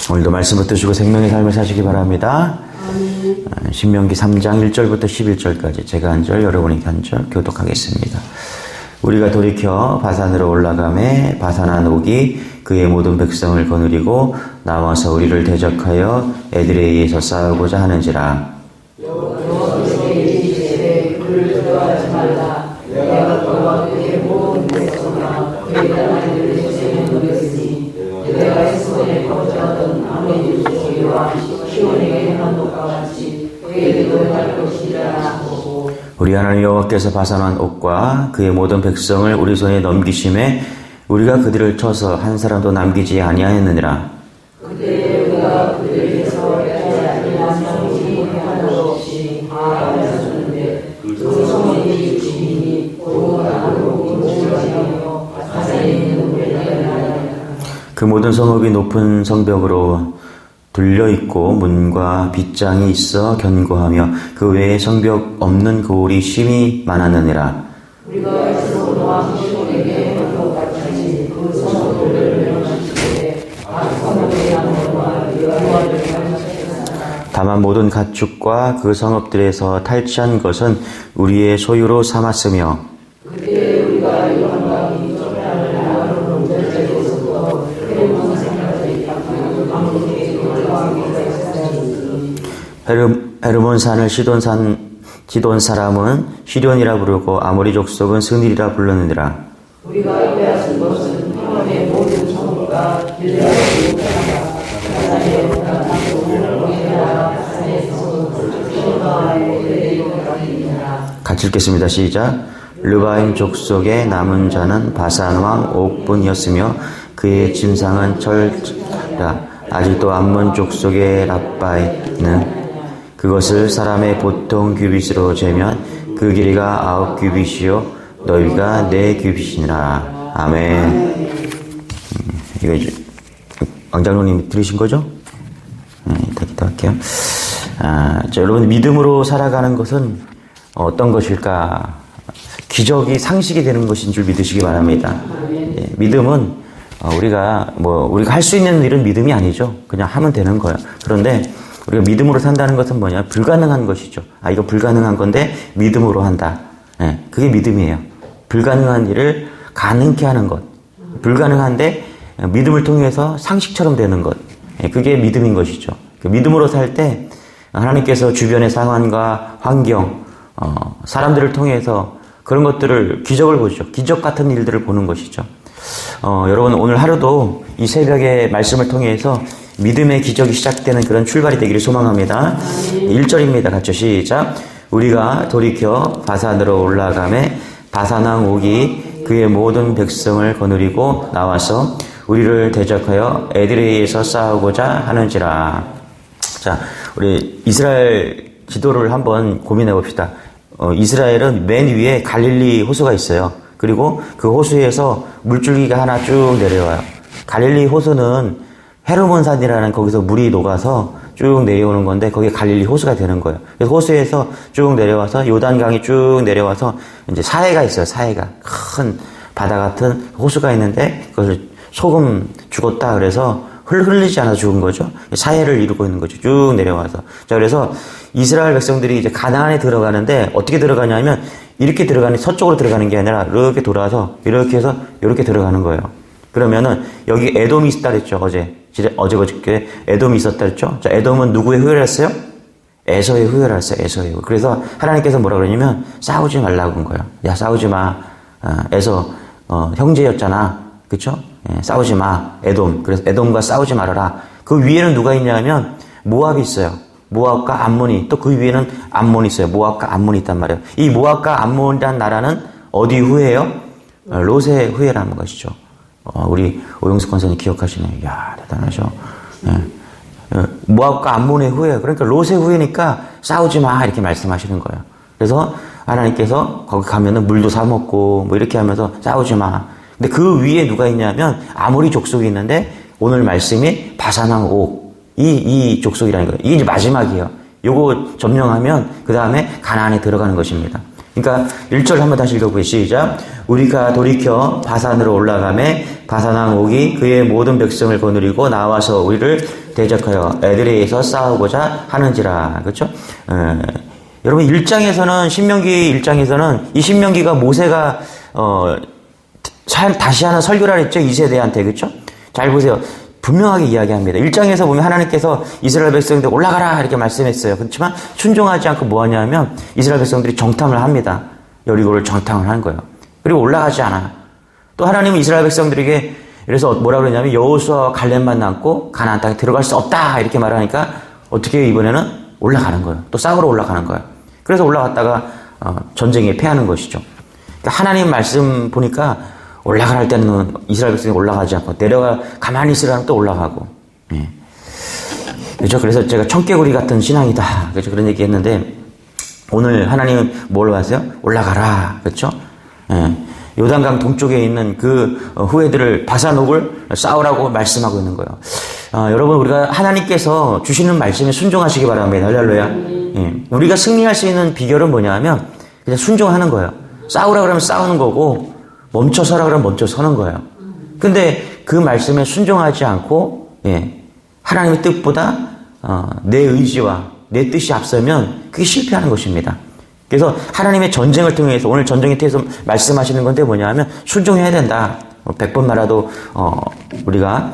오늘도 말씀 붙드시고 생명의 삶을 사시기 바랍니다. 신명기 3장 1절부터 11절까지 제가 한 절, 여러분이 한 절 교독하겠습니다. 우리가 돌이켜 바산으로 올라가매 바산한 옥이 그의 모든 백성을 거느리고 나와서 우리를 대적하여 에드레이에서 싸우고자 하는지라. 우리 하나님 여호와께서 바산한 옥과 그의 모든 백성을 우리 손에 넘기심에 우리가 그들을 쳐서 한 사람도 남기지 아니하였느니라. 그때 우리가 그들에게서 양명이 하나도 없이 하였는데 그 성문이 주인이 고운 나무로 모으며 바산에 있는 우리를 하나니라. 그 모든 성읍이 높은 성벽으로 둘려있고 문과 빗장이 있어 견고하며 그 외에 성벽 없는 고을이 심히 많았느니라. 우리가 에스본 왕 시온에게 한 것 같이 그 성읍들을 멸망시키되 각 성읍의 양모와 여호와를 멸망시켰으나 다만 모든 가축과 그 성읍들에서 탈취한 것은 우리의 소유로 삼았으며 그때 우리가 여호와의 쫓아를 나로 멸절에서부터 해본 생각이 아무리 헤르몬 산을 시돈 사람은 시돈이라 부르고 아모리 족속은 스닐이라 불렀느니라. 우리가 빼앗은 것은 평원의 모든 성읍과 길르앗의 우편과 바산의 같이 읽겠습니다. 시작. 르바임 족속의 남은 자는 바산 왕 옥분이었으며 그의 침상은 철이라. 아직도 암몬 족속의 랍바이는 그것을 사람의 보통 규빗으로 재면 그 길이가 9규빗이요 너희가 4규빗이니라. 아멘. 이거 이제 왕장로님 들으신 거죠? 이따 기도할게요. 여러분 믿음으로 살아가는 것은 어떤 것일까? 기적이 상식이 되는 것인 줄 믿으시기 바랍니다. 믿음은 우리가 할 수 있는 일은 믿음이 아니죠. 그냥 하면 되는 거예요. 그런데 우리가 믿음으로 산다는 것은 뭐냐? 불가능한 것이죠. 이거 불가능한 건데 믿음으로 한다. 그게 믿음이에요. 불가능한 일을 가능케 하는 것. 불가능한데 믿음을 통해서 상식처럼 되는 것. 그게 믿음인 것이죠. 믿음으로 살 때 하나님께서 주변의 상황과 환경, 사람들을 통해서 그런 것들을 기적을 보죠. 기적 같은 일들을 보는 것이죠. 여러분 오늘 하루도 이 새벽의 말씀을 통해서 믿음의 기적이 시작되는 그런 출발이 되기를 소망합니다. 1절입니다. 같이 시작. 우리가 돌이켜 바산으로 올라가매 바산왕 옥이 그의 모든 백성을 거느리고 나와서 우리를 대적하여 에드레이에서 싸우고자 하는지라. 자, 우리 이스라엘 지도를 한번 고민해 봅시다. 이스라엘은 맨 위에 갈릴리 호수가 있어요. 그리고 그 호수에서 물줄기가 하나 쭉 내려와요. 갈릴리 호수는 헤르몬산이라는 거기서 물이 녹아서 쭉 내려오는 건데 거기에 갈릴리 호수가 되는 거예요. 그래서 호수에서 쭉 내려와서 요단강이 쭉 내려와서 이제 사해가 있어요. 사해가 큰 바다 같은 호수가 있는데 그것을 소금 죽었다 그래서 흘리지 않아서 죽은 거죠. 사해를 이루고 있는 거죠. 쭉 내려와서. 자, 그래서 이스라엘 백성들이 이제 가나안에 들어가는데 어떻게 들어가냐면 이렇게 들어가는, 서쪽으로 들어가는 게 아니라 이렇게 돌아서 이렇게 해서 이렇게 들어가는 거예요. 그러면은 여기 에돔이 있었다 그랬죠. 어제 에돔이 있었다 그랬죠. 자, 에돔은 누구의 후예를 했어요? 에서의 후예를 했어요. 에서의 후예. 그래서 하나님께서 뭐라 그러냐면 싸우지 말라고 한 거예요. 야, 싸우지 마. 에서 형제였잖아. 그쵸? 싸우지 마. 에돔. 그래서 에돔과 싸우지 말아라. 그 위에는 누가 있냐면 모압이 있어요. 모압과 암몬이. 또 그 위에는 암몬이 있어요. 모압과 암몬이 있단 말이에요. 이 모압과 암몬이란 나라는 어디 후예요? 롯의 후예라는 것이죠. 우리 오영숙 권사님 기억하시네요. 이야, 대단하죠. 모압과 암몬의 후예. 그러니까 롯의 후예니까 싸우지 마. 이렇게 말씀하시는 거예요. 그래서 하나님께서 거기 가면은 물도 사먹고 뭐 이렇게 하면서 싸우지 마. 근데 그 위에 누가 있냐면 아모리 족속이 있는데 오늘 말씀이 바산왕 옥. 이 족속이라는 거예요. 이게 이제 마지막이에요. 요거 점령하면 그 다음에 가나안에 들어가는 것입니다. 그러니까 1절 한번 다시 읽어보세요. 시작. 우리가 돌이켜 바산으로 올라가매 바산왕 옥이 그의 모든 백성을 거느리고 나와서 우리를 대적하여 에드레이에서 싸우고자 하는지라. 그렇죠? 여러분 1장에서는 신명기 1장에서는 이 신명기가 모세가 다시 하는 설교라 했죠. 2세대한테. 그렇죠? 잘 보세요. 분명하게 이야기합니다. 1장에서 보면 하나님께서 이스라엘 백성들 올라가라 이렇게 말씀했어요. 그렇지만 순종하지 않고 뭐 하냐면 이스라엘 백성들이 정탐을 합니다. 여리고를 정탐을 하는 거예요. 그리고 올라가지 않아. 또 하나님은 이스라엘 백성들에게 그래서 뭐라 그러냐면 여호수아와 갈렙만 남고 가나안 땅에 들어갈 수 없다 이렇게 말하니까 어떻게 이번에는 올라가는 거예요. 또 싸우러 올라가는 거예요. 그래서 올라갔다가 전쟁에 패하는 것이죠. 그러니까 하나님 말씀 보니까 올라갈 때는 이스라엘 백성이 올라가지 않고 가만히 있으라면 또 올라가고. 예. 그렇죠. 그래서 제가 청개구리 같은 신앙이다. 그렇죠. 그런 얘기 했는데 오늘 하나님은 뭘 하세요? 올라가라. 그렇죠. 예. 요단강 동쪽에 있는 그 후예들을 바산옥을 싸우라고 말씀하고 있는 거예요. 여러분 우리가 하나님께서 주시는 말씀에 순종하시기 바랍니다. 할렐루야. 예. 우리가 승리할 수 있는 비결은 뭐냐면 그냥 순종하는 거예요. 싸우라 그러면 싸우는 거고 멈춰 서라 그러면 멈춰 서는 거예요. 근데 그 말씀에 순종하지 않고 하나님의 뜻보다 내 의지와 내 뜻이 앞서면 그게 실패하는 것입니다. 그래서 하나님의 전쟁을 통해서 오늘 전쟁에 대해서 말씀하시는 건데 뭐냐면 순종해야 된다. 100번 말아도 우리가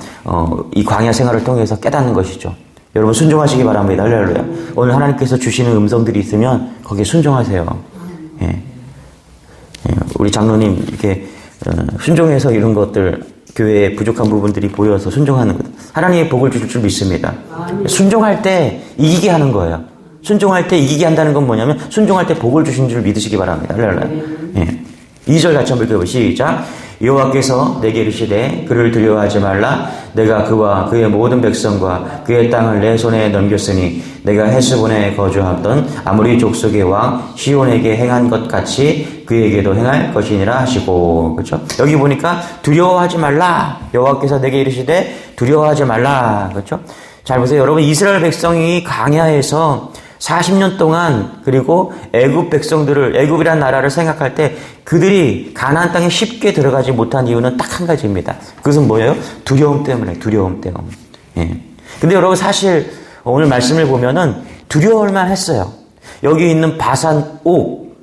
이 광야 생활을 통해서 깨닫는 것이죠. 여러분 순종하시기 바랍니다. 할렐루야. 오늘 하나님께서 주시는 음성들이 있으면 거기에 순종하세요. 우리 장로님 이렇게 순종해서 이런 것들 교회에 부족한 부분들이 보여서 순종하는 것. 하나님의 복을 주실 줄 믿습니다. 순종할 때 이기게 하는 거예요. 순종할 때 이기게 한다는 건 뭐냐면 순종할 때 복을 주신 줄 믿으시기 바랍니다. 할렐루야. 2절 같이 한번 읽어보시죠. 시작. 여호와께서 내게 이르시되 그를 두려워하지 말라. 내가 그와 그의 모든 백성과 그의 땅을 내 손에 넘겼으니 내가 헤스본에 거주하던 아모리 족속의 왕 시온에게 행한 것 같이 그에게도 행할 것이니라 하시고. 그렇죠? 여기 보니까 두려워하지 말라. 여호와께서 내게 이르시되 두려워하지 말라. 그렇죠? 잘 보세요. 여러분 이스라엘 백성이 광야에서 40년 동안 그리고 애굽 백성들을 애굽이라는 나라를 생각할 때 그들이 가나안 땅에 쉽게 들어가지 못한 이유는 딱 한 가지입니다. 그것은 뭐예요? 두려움 때문에. 두려움 때문에. 근데 여러분 사실 오늘 말씀을 보면은 두려울만 했어요. 여기 있는 바산 옥,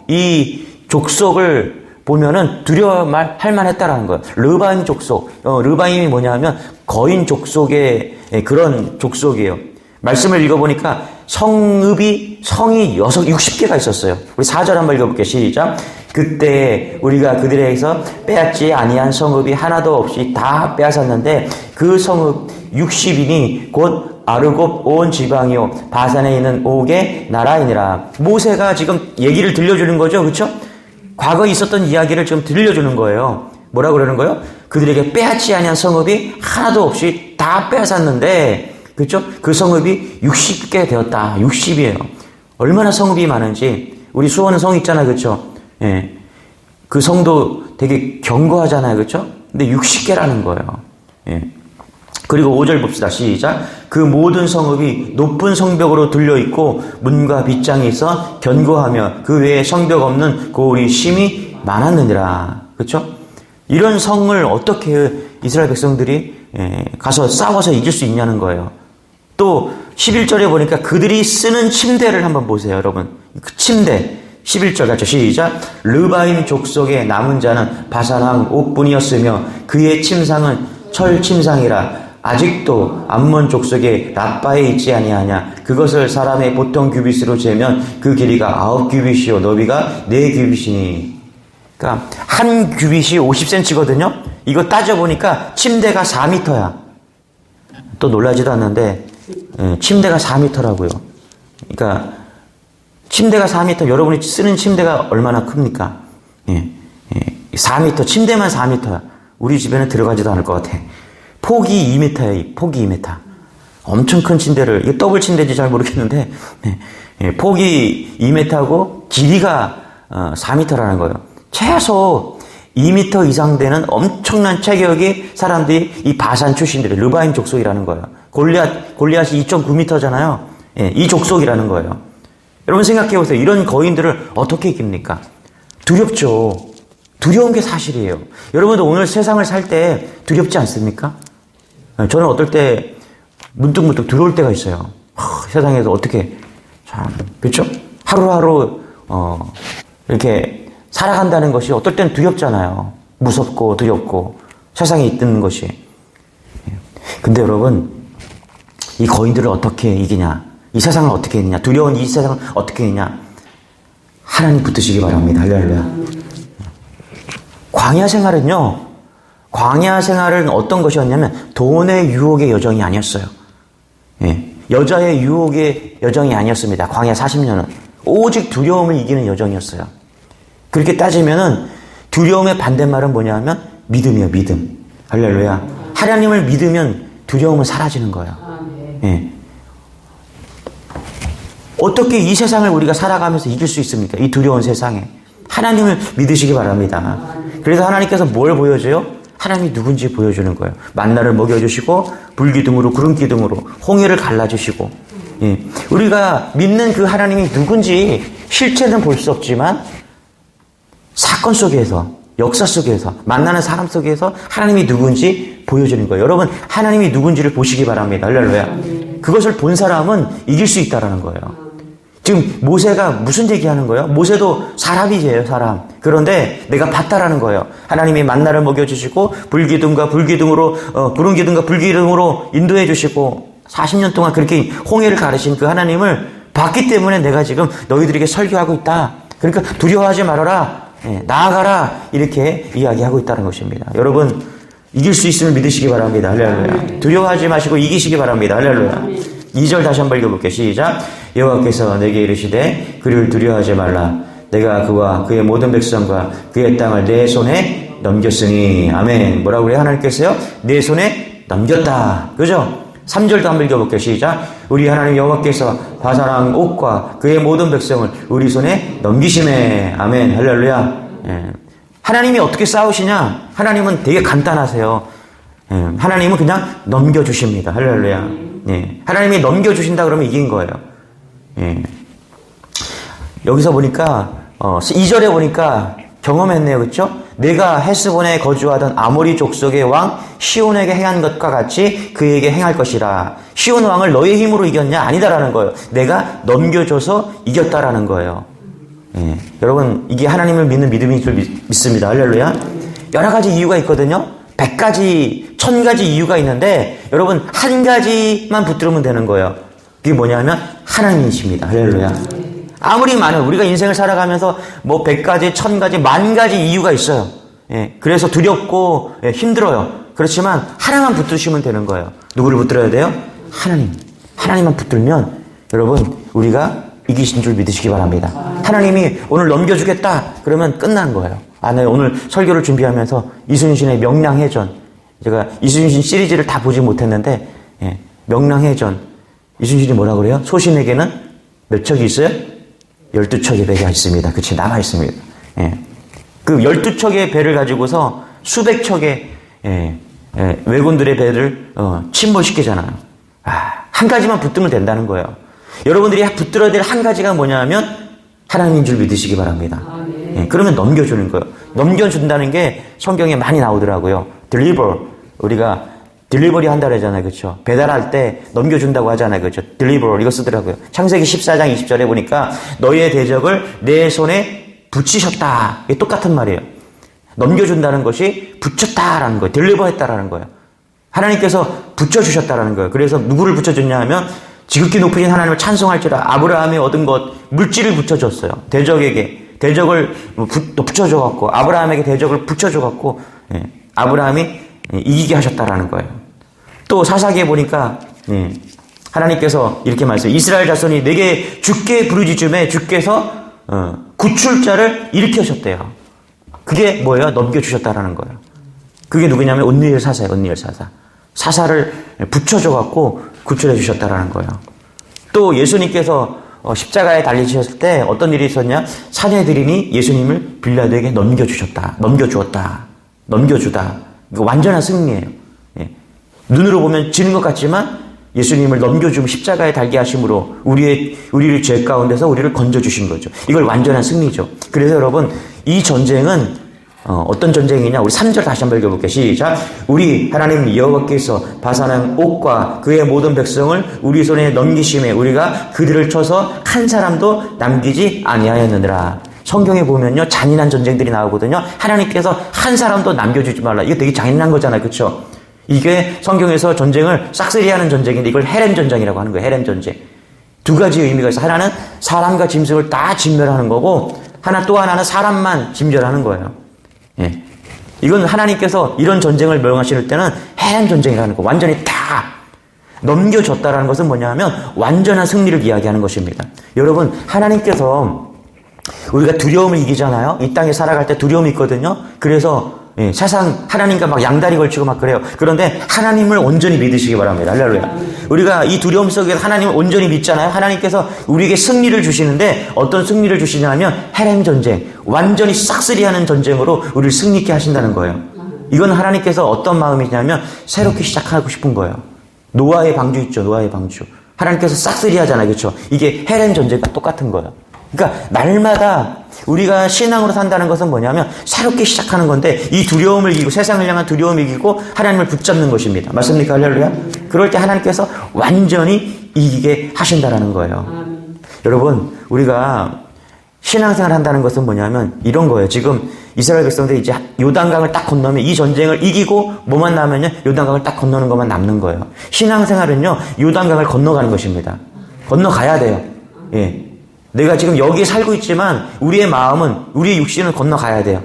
이 족속을 보면은 두려워할 만했다라는 거예요. 르바임 족속. 르바임이 뭐냐면 거인 족속의 그런 족속이에요. 말씀을 읽어보니까 성이 60개가 있었어요. 우리 4절 한번 읽어볼게요. 시작. 그때 우리가 그들에게서 빼앗지 아니한 성읍이 하나도 없이 다 빼앗았는데 그 성읍 60인이 곧 아르곱 온 지방이요 바산에 있는 옥의 나라이니라. 모세가 지금 얘기를 들려주는 거죠. 그렇죠? 과거에 있었던 이야기를 지금 들려주는 거예요. 뭐라고 그러는 거예요? 그들에게 빼앗지 아니한 성읍이 하나도 없이 다 빼앗았는데 그렇죠? 그 성읍이 60개 되었다. 60이에요. 얼마나 성읍이 많은지. 우리 수원은 성 있잖아요. 그렇죠? 예. 그 성도 되게 견고하잖아요. 그렇죠? 근데 60개라는 거예요. 예. 그리고 5절 봅시다. 시작. 그 모든 성읍이 높은 성벽으로 둘려있고 문과 빗장이 있어 견고하며 그 외에 성벽 없는 고울이 심히 많았느니라. 그렇죠? 이런 성을 어떻게 이스라엘 백성들이 가서 싸워서 이길 수 있냐는 거예요. 또 11절에 보니까 그들이 쓰는 침대를 한번 보세요. 여러분. 그 침대. 11절 같죠. 시작. 르바임 족속의 남은 자는 바산왕 옥분이었으며 그의 침상은 철 침상이라. 아직도 암몬 족속의 라빠에 있지 아니하냐. 그것을 사람의 보통 규빗으로 재면 그 길이가 9규빗이요 너비가 4규빗이니. 그러니까 한 규빗이 50cm거든요. 이거 따져보니까 침대가 4m야. 또 놀라지도 않는데 침대가 4m라고요. 그러니까 침대가 4m. 여러분이 쓰는 침대가 얼마나 큽니까? 4m. 침대만 4m야. 우리 집에는 들어가지도 않을 것 같아. 폭이 2m야. 폭이 2m. 엄청 큰 침대를, 이게 더블 침대인지 잘 모르겠는데 폭이 2m고 길이가 4m라는 거예요. 최소 2m 이상 되는 엄청난 체격의 사람들이 이 바산 출신들이 르바임 족속이라는 거예요. 골리앗이 2.9m잖아요. 이 족속이라는 거예요. 여러분 생각해 보세요. 이런 거인들을 어떻게 이깁니까? 두렵죠. 두려운 게 사실이에요. 여러분도 오늘 세상을 살 때 두렵지 않습니까? 저는 어떨 때 문득문득 들어올 때가 있어요. 세상에서 어떻게 참 그렇죠? 하루하루 이렇게 살아간다는 것이 어떨 땐 두렵잖아요. 무섭고 두렵고 세상에 있는 것이. 근데 여러분 이 거인들을 어떻게 이기냐? 이 세상을 어떻게 이기냐? 두려운 이 세상을 어떻게 이기냐? 하나님 붙드시기 바랍니다. 할렐루야. 광야 생활은요. 광야 생활은 어떤 것이었냐면 돈의 유혹의 여정이 아니었어요. 예. 여자의 유혹의 여정이 아니었습니다. 광야 40년은. 오직 두려움을 이기는 여정이었어요. 그렇게 따지면은 두려움의 반대말은 뭐냐 하면 믿음이에요. 믿음. 할렐루야. 하나님을 믿으면 두려움은 사라지는 거예요. 예. 어떻게 이 세상을 우리가 살아가면서 이길 수 있습니까? 이 두려운 세상에. 하나님을 믿으시기 바랍니다. 그래서 하나님께서 뭘 보여줘요? 하나님이 누군지 보여주는 거예요. 만나를 먹여주시고 불기둥으로 구름기둥으로 홍해를 갈라주시고 예. 우리가 믿는 그 하나님이 누군지 실체는 볼 수 없지만 사건 속에서 역사 속에서 만나는 사람 속에서 하나님이 누군지 보여주는 거예요. 여러분 하나님이 누군지를 보시기 바랍니다. 할렐루야. 그것을 본 사람은 이길 수 있다는 거예요. 지금 모세가 무슨 얘기하는 거예요? 모세도 사람이에요, 사람. 그런데 내가 봤다라는 거예요. 하나님이 만나를 먹여주시고 불기둥과 불기둥으로 구름기둥과 불기둥으로 인도해 주시고 40년 동안 그렇게 홍해를 가르신 그 하나님을 봤기 때문에 내가 지금 너희들에게 설교하고 있다. 그러니까 두려워하지 말아라. 예, 나아가라. 이렇게 이야기하고 있다는 것입니다. 여러분 이길 수 있음을 믿으시기 바랍니다. 할렐루야. 두려워하지 마시고 이기시기 바랍니다. 할렐루야. 2절 다시 한번 읽어볼게요. 시작. 여호와께서 내게 이르시되 그를 두려워하지 말라. 내가 그와 그의 모든 백성과 그의 땅을 내 손에 넘겼으니. 아멘. 뭐라고 그래요? 하나님께서요? 내 손에 넘겼다. 그죠? 3절도 한번 읽어볼게요. 시작. 우리 하나님 여호와께서 바산왕 옥과 그의 모든 백성을 우리 손에 넘기시네. 아멘. 할렐루야. 예. 하나님이 어떻게 싸우시냐? 하나님은 되게 간단하세요. 예. 하나님은 그냥 넘겨주십니다. 할렐루야. 예. 하나님이 넘겨주신다 그러면 이긴 거예요. 예. 여기서 보니까 2절에 보니까 경험했네요. 그렇죠? 내가 헤스본에 거주하던 아모리 족속의 왕 시온에게 행한 것과 같이 그에게 행할 것이라. 시온 왕을 너의 힘으로 이겼냐? 아니다라는 거예요. 내가 넘겨줘서 이겼다라는 거예요. 예. 여러분 이게 하나님을 믿는 믿음인 줄 믿습니다. 할렐루야. 여러 가지 이유가 있거든요. 100가지, 1000가지 이유가 있는데 여러분 한 가지만 붙들면 되는 거예요. 그게 뭐냐면 하나님이십니다. 할렐루야. 아무리 많은 우리가 인생을 살아가면서 뭐 100가지, 1000가지, 10,000가지 이유가 있어요. 예, 그래서 두렵고 예, 힘들어요. 그렇지만 하나만 붙드시면 되는 거예요. 누구를 붙들어야 돼요? 하나님. 하나님만 붙들면 여러분 우리가 이기신 줄 믿으시기 바랍니다. 하나님이 오늘 넘겨주겠다 그러면 끝난 거예요. 네, 오늘 설교를 준비하면서 이순신의 명랑해전, 제가 이순신 시리즈를 다 보지 못했는데 예, 명랑해전 이순신이 뭐라고 그래요? 소신에게는 몇 척이 있어요? 12척의 배가 있습니다. 그치, 남아 있습니다. 예. 그 12척의 배를 가지고서 수백 척의 왜군들의 배를 침몰시키잖아요. 한 가지만 붙들면 된다는 거예요. 여러분들이 붙들어야 될 한 가지가 뭐냐면 하나님인 줄 믿으시기 바랍니다. 예, 그러면 넘겨주는 거예요. 넘겨준다는 게 성경에 많이 나오더라고요. deliver. 우리가 딜리버리 한다 그러잖아요. 그렇죠? 배달할 때 넘겨준다고 하잖아요. 그렇죠? deliver 이거 쓰더라고요. 창세기 14장 20절에 보니까 너희의 대적을 내 손에 붙이셨다. 이게 똑같은 말이에요. 넘겨준다는 것이 붙였다라는 거예요. deliver 했다라는 거예요. 하나님께서 붙여주셨다라는 거예요. 그래서 누구를 붙여줬냐 하면 지극히 높으신 하나님을 찬송할지라 아브라함이 얻은 것 물질을 붙여줬어요. 대적을 붙여줘갖고 아브라함에게 대적을 붙여줘갖고 아브라함이 이기게 하셨다라는 거예요. 또 사사기에 보니까 하나님께서 이렇게 말씀해요. 이스라엘 자손이 내게 주께 부르짖음에 주께서 구출자를 일으켜셨대요. 그게 뭐예요? 넘겨주셨다라는 거예요. 그게 누구냐면 온니엘 사사예요. 온니엘 사사. 사사를 붙여줘갖고 구출해 주셨다라는 거예요. 또 예수님께서 십자가에 달리셨을 때 어떤 일이 있었냐? 사내들인이 예수님을 빌라도에게 넘겨주셨다. 넘겨주다. 이거 완전한 승리예요. 예. 눈으로 보면 지는 것 같지만 예수님을 넘겨주면 십자가에 달게 하심으로 우리를 죄 가운데서 우리를 건져주신 거죠. 이걸 완전한 승리죠. 그래서 여러분 이 전쟁은 어떤 전쟁이냐? 우리 3절 다시 한번 읽어볼게요. 시작. 우리 하나님 여호와께서 바산왕 옥과 그의 모든 백성을 우리 손에 넘기심에 우리가 그들을 쳐서 한 사람도 남기지 아니하였느니라. 성경에 보면요, 잔인한 전쟁들이 나오거든요. 하나님께서 한 사람도 남겨주지 말라. 이거 되게 잔인한 거잖아요. 그렇죠? 이게 성경에서 전쟁을 싹쓸이하는 전쟁인데 이걸 헤렘 전쟁이라고 하는 거예요. 헤렘 전쟁. 두 가지 의미가 있어요. 하나는 사람과 짐승을 다 진멸하는 거고 또 하나는 사람만 진멸하는 거예요. 예. 이건 하나님께서 이런 전쟁을 명하실 때는 헤렘 전쟁이라는 거. 완전히 다 넘겨줬다라는 것은 뭐냐 하면 완전한 승리를 이야기하는 것입니다. 여러분, 하나님께서 우리가 두려움을 이기잖아요. 이 땅에 살아갈 때 두려움이 있거든요. 그래서 세상 하나님과 막 양다리 걸치고 막 그래요. 그런데 하나님을 온전히 믿으시기 바랍니다. 할렐루야. 우리가 이 두려움 속에서 하나님을 온전히 믿잖아요. 하나님께서 우리에게 승리를 주시는데 어떤 승리를 주시냐면 헤렘 전쟁, 완전히 싹쓸이하는 전쟁으로 우리를 승리케 하신다는 거예요. 이건 하나님께서 어떤 마음이냐면 새롭게 시작하고 싶은 거예요. 노아의 방주 있죠. 노아의 방주. 하나님께서 싹쓸이하잖아요. 그렇죠? 이게 헤렘 전쟁과 똑같은 거예요. 그러니까 날마다 우리가 신앙으로 산다는 것은 뭐냐면 새롭게 시작하는 건데 이 두려움을 이기고 세상을 향한 두려움을 이기고 하나님을 붙잡는 것입니다. 맞습니까? 할렐루야. 그럴 때 하나님께서 완전히 이기게 하신다라는 거예요. 여러분, 우리가 신앙생활 한다는 것은 뭐냐면 이런 거예요. 지금 이스라엘 백성들이 이제 요단강을 딱 건너면 이 전쟁을 이기고 뭐만 남으면요, 요단강을 딱 건너는 것만 남는 거예요. 신앙생활은요, 요단강을 건너가는 것입니다. 건너가야 돼요. 예. 내가 지금 여기에 살고 있지만 우리의 마음은, 우리의 육신은 건너가야 돼요.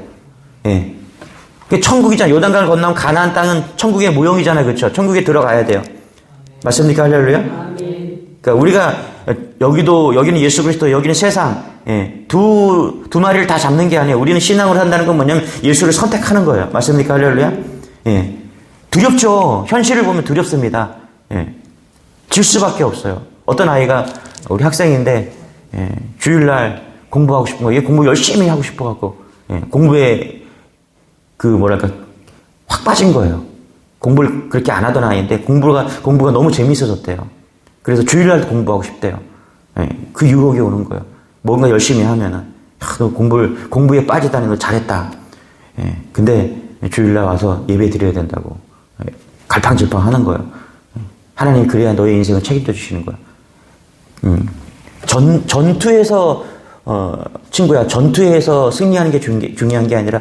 예. 천국이잖아요. 요단강을 건너면 가나안 땅은 천국의 모형이잖아요. 그렇죠? 천국에 들어가야 돼요. 맞습니까? 할렐루야? 그러니까 우리가 여기는 예수 그리스도, 여기는 세상, 예. 두 마리를 다 잡는 게 아니에요. 우리는 신앙으로 산다는 건 뭐냐면 예수를 선택하는 거예요. 맞습니까? 할렐루야? 예. 두렵죠. 현실을 보면 두렵습니다. 예. 질 수밖에 없어요. 어떤 아이가, 우리 학생인데, 예, 주일날 공부하고 싶은 거예요. 공부 열심히 하고 싶어갖고, 예, 공부에, 확 빠진 거예요. 공부를 그렇게 안 하던 아이인데, 공부가 너무 재밌어졌대요. 그래서 주일날도 공부하고 싶대요. 예, 그 유혹이 오는 거예요. 뭔가 열심히 하면은, 너 공부에 빠지다니 너 잘했다. 예, 근데 주일날 와서 예배 드려야 된다고. 예, 갈팡질팡 하는 거예요. 예, 하나님이 그래야 너의 인생을 책임져 주시는 거예요. 전투에서, 친구야, 전투에서 승리하는 게 중요한 게 아니라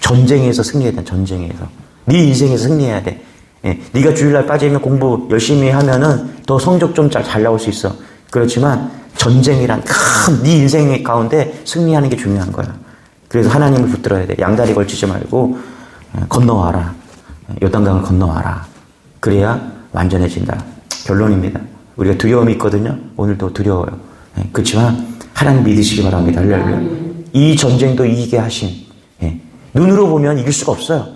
전쟁에서 승리해야 돼, 전쟁에서. 네 인생에서 승리해야 돼. 예, 네가 주일날 빠지면 공부 열심히 하면은 더 성적 좀 잘 나올 수 있어. 그렇지만 전쟁이란 큰 네 인생 가운데 승리하는 게 중요한 거야. 그래서 하나님을 붙들어야 돼. 양다리 걸치지 말고 건너와라. 요단강을 건너와라. 그래야 완전해진다. 결론입니다. 우리가 두려움이 있거든요. 오늘도 두려워요. 예, 그렇지만 하나님 믿으시기 바랍니다. 할렐루야. 이 전쟁도 이기게 하신, 예, 눈으로 보면 이길 수가 없어요.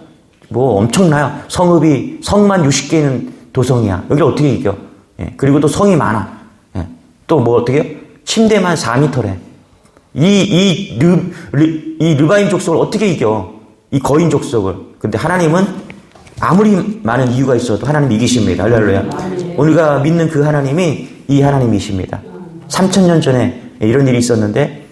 뭐 엄청나요. 성만 60개 있는 도성이야. 여기를 어떻게 이겨? 예, 그리고 또 성이 많아. 예, 또 뭐 어떻게 해요? 침대만 4m래. 이 르바임 족속을 어떻게 이겨? 이 거인 족속을. 근데 하나님은 아무리 많은 이유가 있어도 하나님 이기십니다. 할렐루야. 우리가 믿는 그 하나님이 이 하나님이십니다. 3000년 전에 이런 일이 있었는데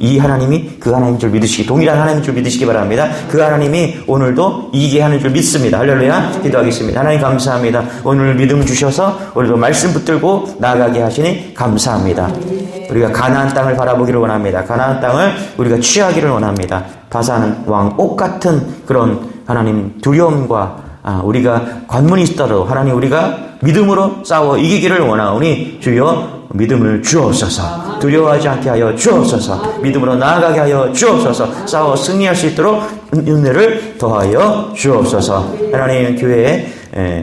이 하나님이 그 하나님인 줄 동일한 하나님인 줄 믿으시기 바랍니다. 그 하나님이 오늘도 이기게 하는 줄 믿습니다. 할렐루야. 기도하겠습니다. 하나님 감사합니다. 오늘 믿음 주셔서 오늘도 말씀 붙들고 나아가게 하시니 감사합니다. 우리가 가나안 땅을 바라보기를 원합니다. 가나안 땅을 우리가 취하기를 원합니다. 바산 왕 옥 같은 그런 하나님 두려움과 우리가 관문이 있더라도 하나님 우리가 믿음으로 싸워 이기기를 원하오니 주여 믿음을 주옵소서. 두려워하지 않게 하여 주옵소서. 믿음으로 나아가게 하여 주옵소서. 싸워 승리할 수 있도록 은혜를 더하여 주옵소서. 하나님 교회에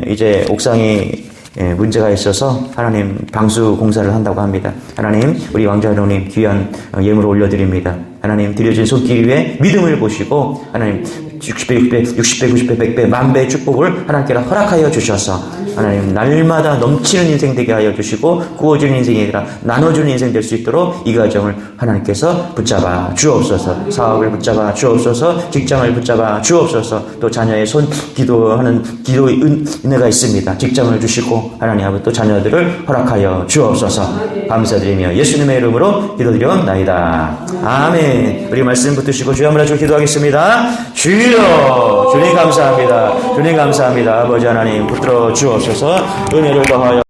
이제 옥상이 문제가 있어서 하나님 방수 공사를 한다고 합니다. 하나님 우리 왕자로님 귀한 예물을 올려드립니다. 하나님 드려진 손길 위에 믿음을 보시고 하나님 60배, 60배, 90배, 100배, 만배의 축복을 하나님께서 허락하여 주셔서 하나님 날마다 넘치는 인생 되게 하여 주시고 구워지는 인생이 아니라 나눠주는 인생 될 수 있도록 이 가정을 하나님께서 붙잡아 주옵소서. 사업을 붙잡아 주옵소서. 직장을 붙잡아 주옵소서. 또 자녀의 기도하는 기도의 은혜가 있습니다. 직장을 주시고 하나님 아버지 또 자녀들을 허락하여 주옵소서. 감사드리며 예수님의 이름으로 기도드려옵나이다. 아멘. 우리 말씀 붙드시고 주여 한번 해주고 기도하겠습니다. 주여, 주님 감사합니다. 주님 감사합니다. 아버지 하나님 붙들어 주옵소서. 은혜를 더하여